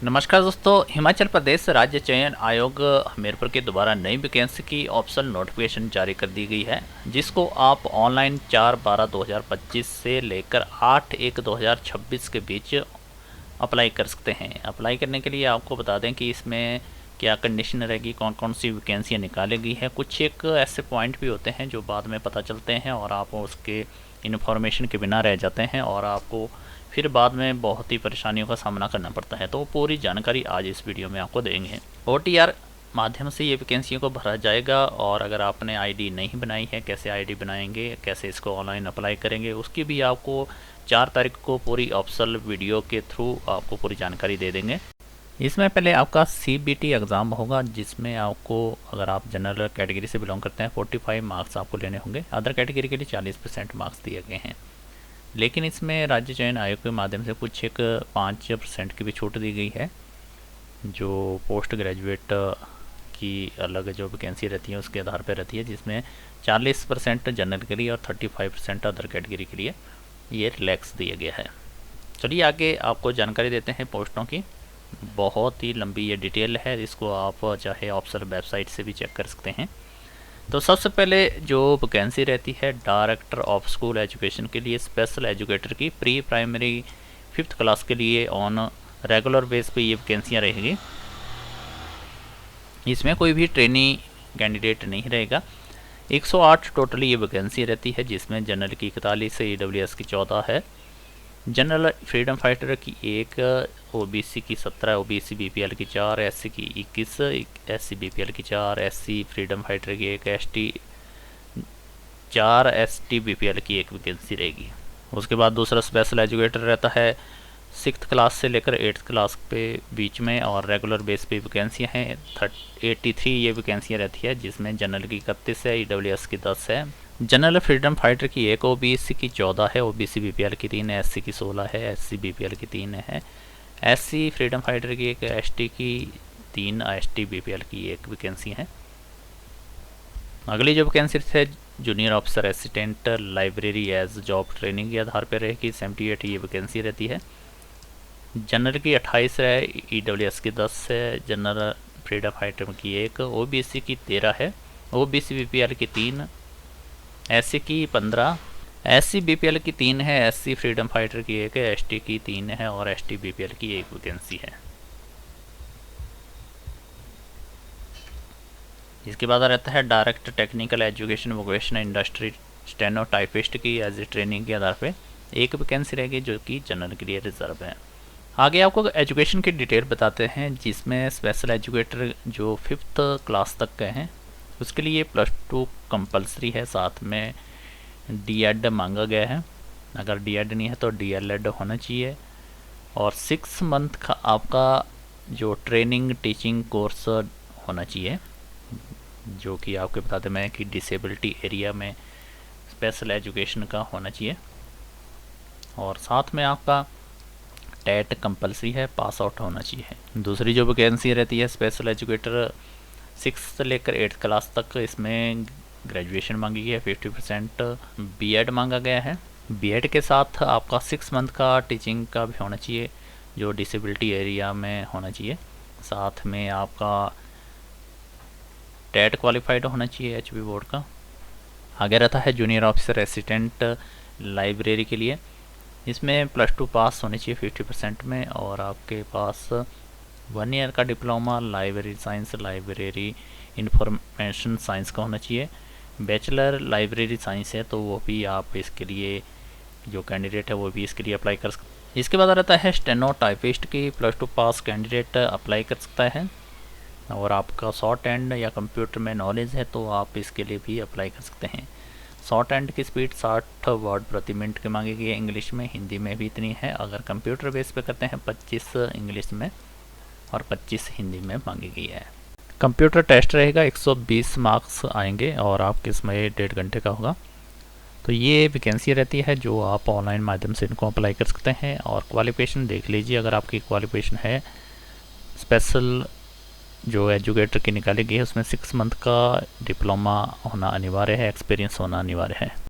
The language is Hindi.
नमस्कार दोस्तों, हिमाचल प्रदेश राज्य चयन आयोग हमीरपुर की दोबारा नई वैकेंसी की ऑप्शनल नोटिफिकेशन जारी कर दी गई है, जिसको आप ऑनलाइन 4/12/2025 से लेकर 8/1/2026 के बीच अप्लाई कर सकते हैं। अप्लाई करने के लिए आपको बता दें कि इसमें क्या कंडीशन रहेगी, कौन कौन सी वैकेंसियाँ निकाली गई है। कुछ एक ऐसे पॉइंट भी होते हैं जो बाद में पता चलते हैं और आप उसके इन्फॉर्मेशन के बिना रह जाते हैं और आपको फिर बाद में बहुत ही परेशानियों का सामना करना पड़ता है। तो पूरी जानकारी आज इस वीडियो में आपको देंगे। OTR माध्यम से ये वैकेंसियों को भरा जाएगा और अगर आपने आईडी नहीं बनाई है, कैसे आईडी बनाएंगे, कैसे इसको ऑनलाइन अप्लाई करेंगे, उसकी भी आपको 4 तारीख को पूरी ऑप्शनल वीडियो के थ्रू आपको पूरी जानकारी दे देंगे। इसमें पहले आपका CBT एग्ज़ाम होगा, जिसमें आपको, अगर आप जनरल कैटेगरी से बिलोंग करते हैं, 45 मार्क्स आपको लेने होंगे। अदर कैटेगरी के लिए 40% मार्क्स दिए गए हैं, लेकिन इसमें राज्य चयन आयोग के माध्यम से कुछ एक 5% की भी छूट दी गई है। जो पोस्ट ग्रेजुएट की अलग जो वैकेंसी रहती है उसके आधार पर रहती है, जिसमें 40% जनरल के लिए और 35% अदर कैटेगरी के लिए ये रिलैक्स दिया गया है। चलिए आगे आपको जानकारी देते हैं पोस्टों की। बहुत ही लंबी ये डिटेल है, इसको आप चाहे ऑप्शनल वेबसाइट से भी चेक कर सकते हैं। तो सबसे पहले जो वैकेंसी रहती है डायरेक्टर ऑफ स्कूल एजुकेशन के लिए, स्पेशल एजुकेटर की प्री प्राइमरी 5th क्लास के लिए ऑन रेगुलर बेस पे ये वैकेंसियाँ रहेगी। इसमें कोई भी ट्रेनी कैंडिडेट नहीं रहेगा। 108 टोटली ये वैकेंसी रहती है, जिसमें जनरल की 41 है, EWS की 14 है, जनरल फ्रीडम फाइटर की 1, OBC की 17, OBC BPL की 4, SC की 21, SC BPL की 4, SC फ्रीडम फाइटर की 1, ST 4, ST BPL की 1 वैकेंसी रहेगी। उसके बाद दूसरा स्पेशल एजुकेटर रहता है 6th क्लास से लेकर 8th क्लास पे बीच में, और रेगुलर बेस पे वैकेंसियाँ हैं 83 ये वैकेंसियाँ रहती है, जिसमें जनरल की 31 है, EWS की 10 है, जनरल फ्रीडम फाइटर की 1, OBC की 14 है, OBC BPL की 3 है, SC की 16 है, SC BPL की 3 है, SC फ्रीडम फाइटर की 1, ST की 3, ST BPL की 1 वैकेंसी है। अगली जो वैकेंसी है junior officer assistant library as job training के आधार पर रहेगी, 78 ये वैकेंसी रहती है। जनरल की 28 है, EWS की 10 है, जनरल फ्रीडम फाइटर की 1, OBC की 13 है, OBC BPL की 3, SC की 15, SC BPL की 3 है, SC फ्रीडम फाइटर की 1 है, ST की 3 है और ST BPL की 1 वैकेंसी है। इसके बाद रहता है direct technical education vocational industry steno typist की एज ए ट्रेनिंग के आधार पे 1 वैकेंसी रहेगी, जो कि जनरल के लिए रिजर्व है। आगे आपको एजुकेशन की डिटेल बताते हैं, जिसमें स्पेशल एजुकेटर जो 5th क्लास तक के हैं उसके लिए +2 कंपलसरी है, साथ में DED मांगा गया है। अगर DED नहीं है तो DLED होना चाहिए, और 6 मंथ का आपका जो ट्रेनिंग टीचिंग कोर्स होना चाहिए, जो कि आपके बताते मैं कि डिसेबिलिटी एरिया में स्पेशल एजुकेशन का होना चाहिए, और साथ में आपका टेट कंपलसरी है, पास आउट होना चाहिए। दूसरी जो वैकेंसी रहती है स्पेशल एजुकेटर 6 से लेकर 8th क्लास तक, इसमें ग्रेजुएशन मांगी गई है, 50% BEd मांगा गया है। BEd के साथ आपका 6 मंथ का टीचिंग का भी होना चाहिए, जो डिसेबिलिटी एरिया में होना चाहिए। साथ में आपका टेट क्वालिफाइड होना चाहिए HB बोर्ड का। आगे रहता है जूनियर ऑफिसर असिस्टेंट लाइब्रेरी के लिए, इसमें +2 पास होनी चाहिए 50% में, और आपके पास 1 ईयर का diploma library science, library information science का होना चाहिए। बैचलर लाइब्रेरी साइंस है तो वो भी आप इसके लिए, जो कैंडिडेट है वो भी इसके लिए अप्लाई कर सकते। इसके बाद रहता है स्टेनो टाइपिस्ट की, +2 पास कैंडिडेट अप्लाई कर सकता है, और आपका शॉर्ट हैंड या कंप्यूटर में नॉलेज है तो आप इसके लिए भी अप्लाई कर सकते हैं। शॉर्ट हैंड की स्पीड 60 वर्ड प्रति मिनट की मांगी गई है इंग्लिश में, हिंदी में भी इतनी है। अगर कंप्यूटर बेस पे करते हैं 25 इंग्लिश में और 25 हिंदी में मांगी गई है। कंप्यूटर टेस्ट रहेगा, 120 मार्क्स आएंगे और आपके इसमें 1.5 घंटे का होगा। तो ये वैकेंसी रहती है जो आप ऑनलाइन माध्यम से इनको अप्लाई कर सकते हैं। और क्वालिफिकेशन देख लीजिए, अगर आपकी क्वालिफिकेशन है स्पेशल जो एजुकेटर की निकाली गई है उसमें 6 मंथ का डिप्लोमा होना अनिवार्य है, एक्सपीरियंस होना अनिवार्य है।